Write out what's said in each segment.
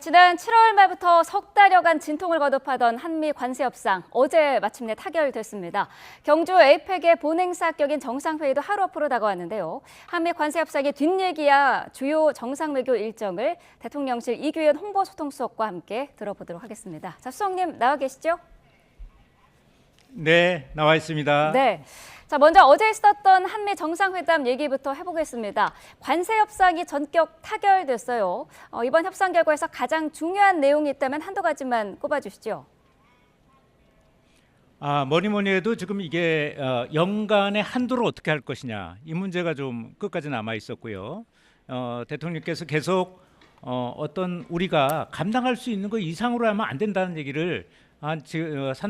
지난 7월 말부터 석 달여간 진통을 거듭하던 한미 관세 협상, 어제 마침내 타결됐습니다. 경주 에이펙의 본행사 격인 정상회의도 하루 앞으로 다가왔는데요. 한미 관세 협상의 뒷얘기야 주요 정상외교 일정을 대통령실 이규현 홍보소통수석과 함께 들어보도록 하겠습니다. 자, 수석님 나와 계시죠? 네, 나와 있습니다. 네. 자, 먼저 어제 있었던 한미 정상회담 얘기부터 해보겠습니다. 관세 협상이 전격 타결됐어요. 이번 협상 결과에서 가장 중요한 내용이 있다면 한두 가지만 꼽아주시죠. 뭐니 해도 지금 이게 연간의 한도를 어떻게 할 것이냐, 이 문제가 좀 끝까지 남아 있었고요. 대통령께서 계속 어떤 우리가 감당할 수 있는 것 이상으로 하면 안 된다는 얘기를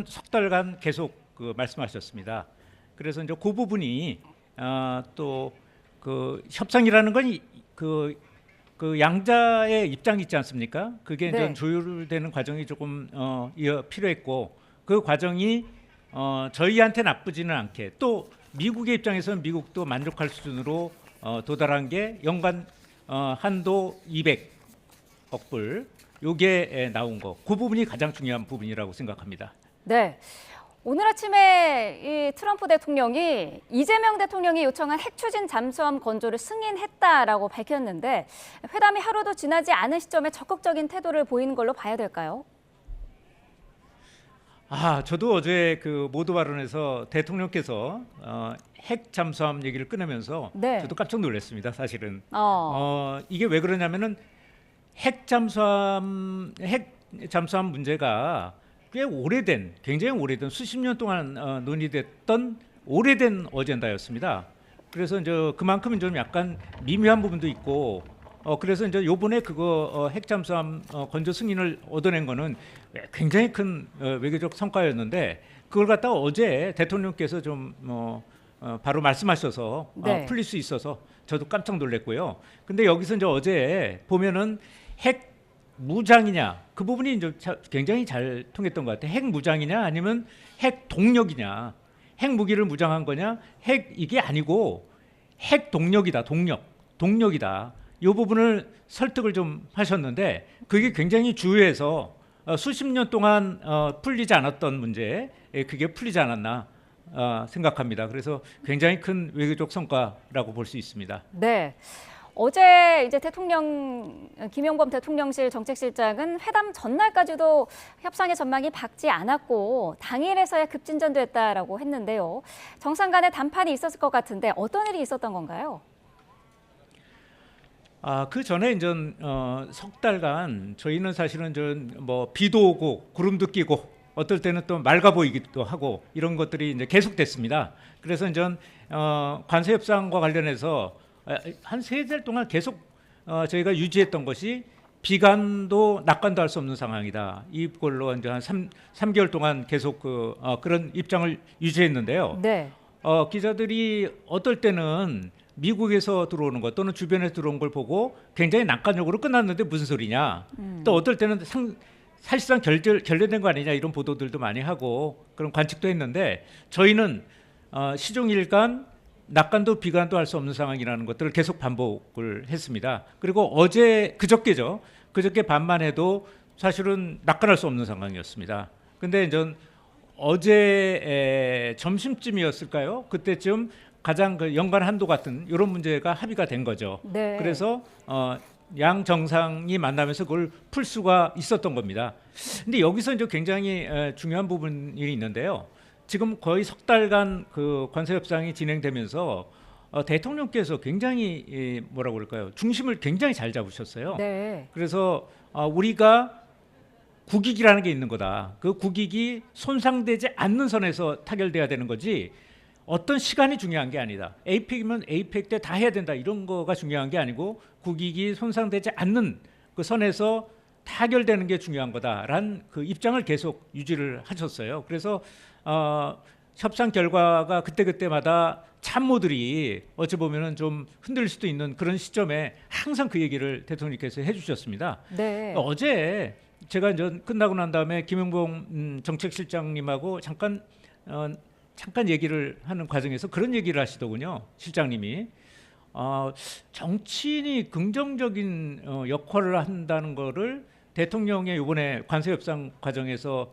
석 달간 계속 말씀하셨습니다. 그래서 이제 그 부분이 또 그 협상이라는 건 그 양자의 입장이 있지 않습니까? 그게 네. 이제 조율되는 과정이 조금 필요했고, 그 과정이 저희한테 나쁘지는 않게, 또 미국의 입장에서는 미국도 만족할 수준으로 도달한 게 연간 한도 200억 불, 요게 나온 거, 그 부분이 가장 중요한 부분이라고 생각합니다. 네. 오늘 아침에 이 트럼프 대통령이 이재명 대통령이 요청한 핵 추진 잠수함 건조를 승인했다라고 밝혔는데, 회담이 하루도 지나지 않은 시점에 적극적인 태도를 보이는 걸로 봐야 될까요? 저도 어제 그 모두 발언에서 대통령께서 핵 잠수함 얘기를 꺼내면서 네. 저도 깜짝 놀랐습니다. 사실은 어. 이게 왜 그러냐면은 핵 잠수함 문제가 꽤 오래된, 굉장히 오래된, 수십 년 동안 논의됐던 오래된 어젠다였습니다. 그래서 이제 그만큼 좀 약간 미묘한 부분도 있고, 그래서 이제 요번에 그거 핵 잠수함 건조 승인을 얻어낸 거는 굉장히 큰 외교적 성과였는데, 그걸 갖다가 어제 대통령께서 좀 바로 말씀하셔서 네. 풀릴 수 있어서 저도 깜짝 놀랐고요. 근데 여기서 이제 어제 보면은 핵 무장이냐, 그 부분이 이제 굉장히 잘 통했던 것 같아요. 핵 무장이냐 아니면 핵 동력이냐, 핵 무기를 무장한 거냐, 핵 이게 아니고 핵 동력이다, 동력이다. 이 부분을 설득을 좀 하셨는데, 그게 굉장히 주요해서 수십 년 동안 풀리지 않았던 문제, 그게 풀리지 않았나 생각합니다. 그래서 굉장히 큰 외교적 성과라고 볼 수 있습니다. 네. 어제 이제 김용범 대통령실 정책실장은 회담 전날까지도 협상의 전망이 밝지 않았고 당일에서야 급진전됐다라고 했는데요. 정상 간의談判이 있었을 것 같은데 어떤 일이 있었던 건가요? 그 전에 이제 석 달간 저희는 사실은 뭐 비도 오고 구름도 끼고 어떨 때는 또 맑아 보이기도 하고 이런 것들이 이제 계속됐습니다. 그래서 이제 관세 협상과 관련해서 한 3달 동안 계속 저희가 유지했던 것이 비관도 낙관도 할 수 없는 상황이다. 이걸로 이제 한 3개월 동안 계속 그런 입장을 유지했는데요. 네. 기자들이 어떨 때는 미국에서 들어오는 것 또는 주변에서 들어온 걸 보고 굉장히 낙관적으로 끝났는데 무슨 소리냐. 또 어떨 때는 사실상 결렬된 거 아니냐, 이런 보도들도 많이 하고 그런 관측도 했는데, 저희는 시종일관 낙관도 비관도 할 수 없는 상황이라는 것들을 계속 반복을 했습니다. 그리고 그저께 밤만 해도 사실은 낙관할 수 없는 상황이었습니다. 근데 이제 어제 점심쯤이었을까요? 그때쯤 가장 그 연간 한도 같은 이런 문제가 합의가 된 거죠. 네. 그래서 양 정상이 만나면서 그걸 풀 수가 있었던 겁니다. 근데 여기서 이제 굉장히 중요한 부분이 있는데요. 지금 거의 석 달간 그 관세 협상이 진행되면서 대통령께서 굉장히 뭐라고 그럴까요? 중심을 굉장히 잘 잡으셨어요. 네. 그래서 우리가 국익이라는 게 있는 거다. 그 국익이 손상되지 않는 선에서 타결돼야 되는 거지, 어떤 시간이 중요한 게 아니다. 에이펙이면 에이펙 때 다 해야 된다, 이런 거가 중요한 게 아니고 국익이 손상되지 않는 그 선에서 타결되는 게 중요한 거다라는 그 입장을 계속 유지를 하셨어요. 그래서 협상 결과가 그때마다 참모들이 어찌 보면은 좀 흔들릴 수도 있는 그런 시점에 항상 그 얘기를 대통령께서 해주셨습니다. 네. 어제 제가 이제 끝나고 난 다음에 김용범 정책실장님하고 잠깐 얘기를 하는 과정에서 그런 얘기를 하시더군요. 실장님이 정치인이 긍정적인 역할을 한다는 거를 대통령의 이번에 관세 협상 과정에서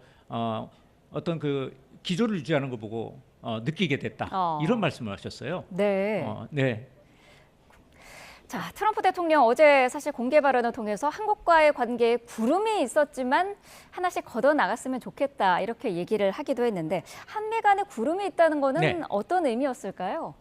어떤 그 기조를 유지하는 거 보고 느끼게 됐다. 이런 말씀을 하셨어요. 네. 네. 자, 트럼프 대통령 어제 사실 공개 발언을 통해서 한국과의 관계에 구름이 있었지만 하나씩 걷어 나갔으면 좋겠다 이렇게 얘기를 하기도 했는데 한미 간에 구름이 있다는 거는 네. 어떤 의미였을까요?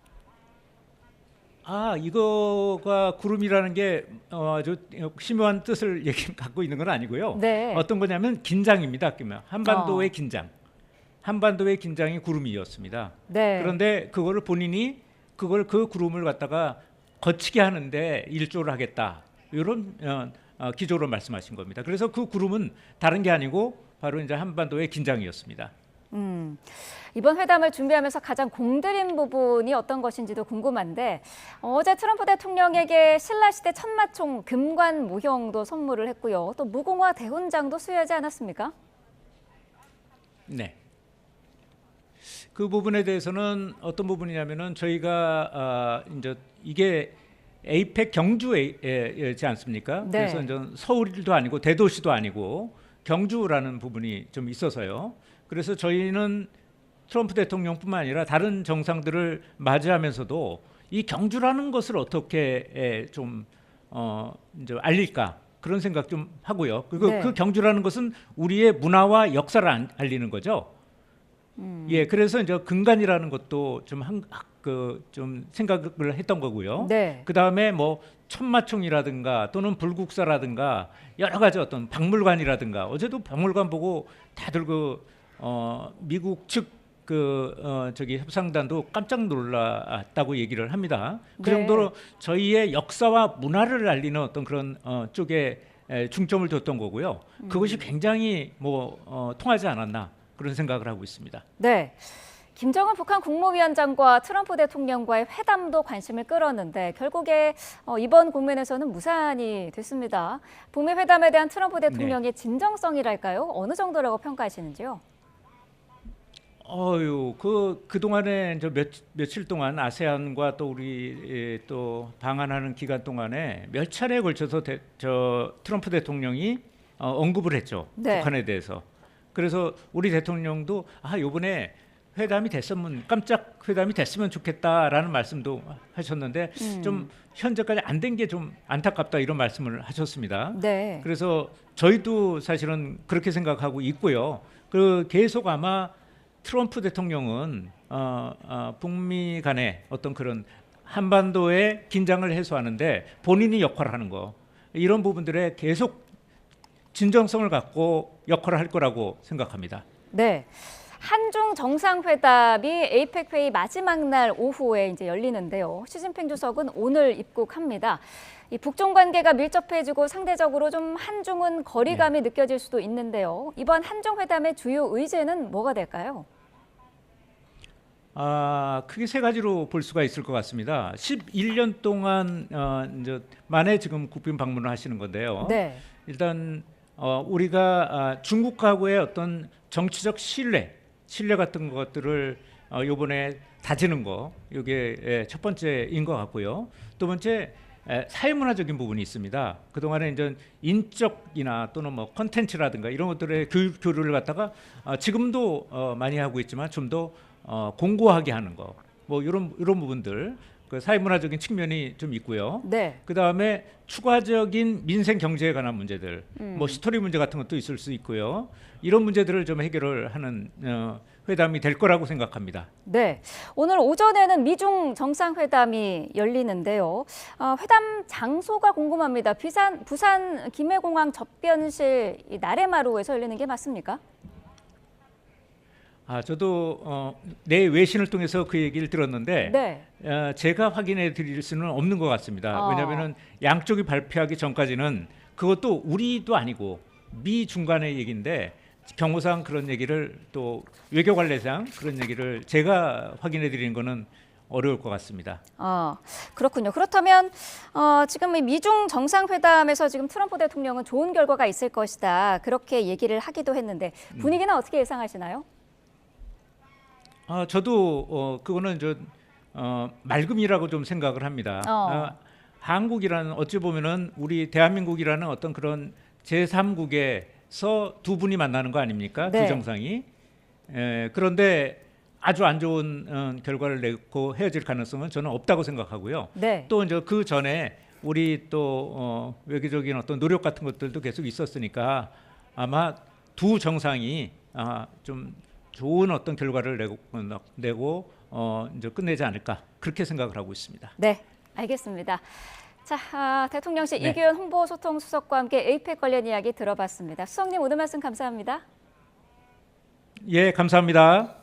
이거가 구름이라는 게 아주 심오한 뜻을 갖고 있는 건 아니고요. 네. 어떤 거냐면 긴장입니다. 그러면 한반도의 긴장. 한반도의 긴장이 구름이었습니다. 네. 그런데 그거를 본인이 그 구름을 갖다가 거치게 하는데 일조를 하겠다. 이런 기조로 말씀하신 겁니다. 그래서 그 구름은 다른 게 아니고 바로 이제 한반도의 긴장이었습니다. 이번 회담을 준비하면서 가장 공들인 부분이 어떤 것인지도 궁금한데 어제 트럼프 대통령에게 신라시대 천마총 금관 모형도 선물을 했고요. 또 무공화 대훈장도 수여하지 않았습니까? 네. 그 부분에 대해서는 어떤 부분이냐면은 저희가 이제 이게 에이펙 경주지 않습니까? 네. 그래서 이제 서울도 아니고 대도시도 아니고 경주라는 부분이 좀 있어서요. 그래서 저희는 트럼프 대통령뿐만 아니라 다른 정상들을 맞이하면서도 이 경주라는 것을 어떻게 좀 이제 알릴까 그런 생각 좀 하고요. 그리고 네. 그 경주라는 것은 우리의 문화와 역사를 알리는 거죠. 예, 그래서 이제 근간이라는 것도 좀 생각을 했던 거고요. 네. 그 다음에 뭐 천마총이라든가 또는 불국사라든가 여러 가지 어떤 박물관이라든가 어제도 박물관 보고 다들 미국 측 저기 협상단도 깜짝 놀랐다고 얘기를 합니다. 그 네. 정도로 저희의 역사와 문화를 알리는 어떤 그런 쪽에 중점을 뒀던 거고요. 그것이 굉장히 통하지 않았나 그런 생각을 하고 있습니다. 네. 김정은 북한 국무위원장과 트럼프 대통령과의 회담도 관심을 끌었는데 결국에 이번 국면에서는 무산이 됐습니다. 북미 회담에 대한 트럼프 대통령의 진정성이랄까요? 어느 정도라고 평가하시는지요? 그동안에 이제 며칠 동안 아세안과 또 우리 또 방한하는 기간 동안에 몇 차례에 걸쳐서 트럼프 대통령이 언급을 했죠. 네. 북한에 대해서. 그래서 우리 대통령도 이번에 회담이 됐으면 깜짝 회담이 됐으면 좋겠다라는 말씀도 하셨는데 좀 현재까지 안 된 게 좀 안타깝다 이런 말씀을 하셨습니다. 네. 그래서 저희도 사실은 그렇게 생각하고 있고요. 계속 아마 트럼프 대통령은 북미 간의 어떤 그런 한반도의 긴장을 해소하는데 본인이 역할을 하는 거 이런 부분들에 계속 진정성을 갖고 역할을 할 거라고 생각합니다. 네. 한중 정상회담이 에이펙 회의 마지막 날 오후에 이제 열리는데요. 시진핑 주석은 오늘 입국합니다. 이 북중 관계가 밀접해지고 상대적으로 좀 한중은 거리감이 느껴질 수도 있는데요. 이번 한중 회담의 주요 의제는 뭐가 될까요? 크게 세 가지로 볼 수가 있을 것 같습니다. 11년 동안 이제 만에 지금 국빈 방문을 하시는 건데요. 네. 일단 우리가 중국하고의 어떤 정치적 신뢰 같은 것들을 이번에 다지는 거 이게 첫 번째인 것 같고요. 두 번째 사회문화적인 부분이 있습니다. 그동안에 이제 인적이나 또는 뭐 콘텐츠라든가 이런 것들의 교류를 갖다가 지금도 많이 하고 있지만 좀 더 공고하게 하는 거, 뭐 이런 부분들 그 사회문화적인 측면이 좀 있고요. 네. 그 다음에 추가적인 민생 경제에 관한 문제들, 뭐 스토리 문제 같은 것도 있을 수 있고요. 이런 문제들을 좀 해결을 하는 회담이 될 거라고 생각합니다. 네. 오늘 오전에는 미중 정상회담이 열리는데요. 회담 장소가 궁금합니다. 부산 김해공항 접견실 나래마루에서 열리는 게 맞습니까? 저도 내 외신을 통해서 그 얘기를 들었는데 네. 제가 확인해 드릴 수는 없는 것 같습니다. 왜냐하면 양쪽이 발표하기 전까지는 그것도 우리도 아니고 미 중간의 얘기인데 경호상 그런 얘기를 또 외교관례상 그런 얘기를 제가 확인해 드리는 거는 어려울 것 같습니다. 그렇군요. 그렇다면 지금 이 미중 정상회담에서 지금 트럼프 대통령은 좋은 결과가 있을 것이다. 그렇게 얘기를 하기도 했는데 분위기는 어떻게 예상하시나요? 저도 그거는 맑음이라고 좀 생각을 합니다. 한국이라는 어찌 보면은 우리 대한민국이라는 어떤 그런 제3국에서 두 분이 만나는 거 아닙니까? 네. 두 정상이. 그런데 아주 안 좋은 결과를 내고 헤어질 가능성은 저는 없다고 생각하고요. 네. 또 이제 그 전에 우리 또 외교적인 어떤 노력 같은 것들도 계속 있었으니까 아마 두 정상이 좀 좋은 어떤 결과를 내고 이제 끝내지 않을까 그렇게 생각을 하고 있습니다. 네, 알겠습니다. 자, 대통령실 네. 이규현 홍보소통수석과 함께 에이펙 관련 이야기 들어봤습니다. 수석님 오늘 말씀 감사합니다. 예, 감사합니다.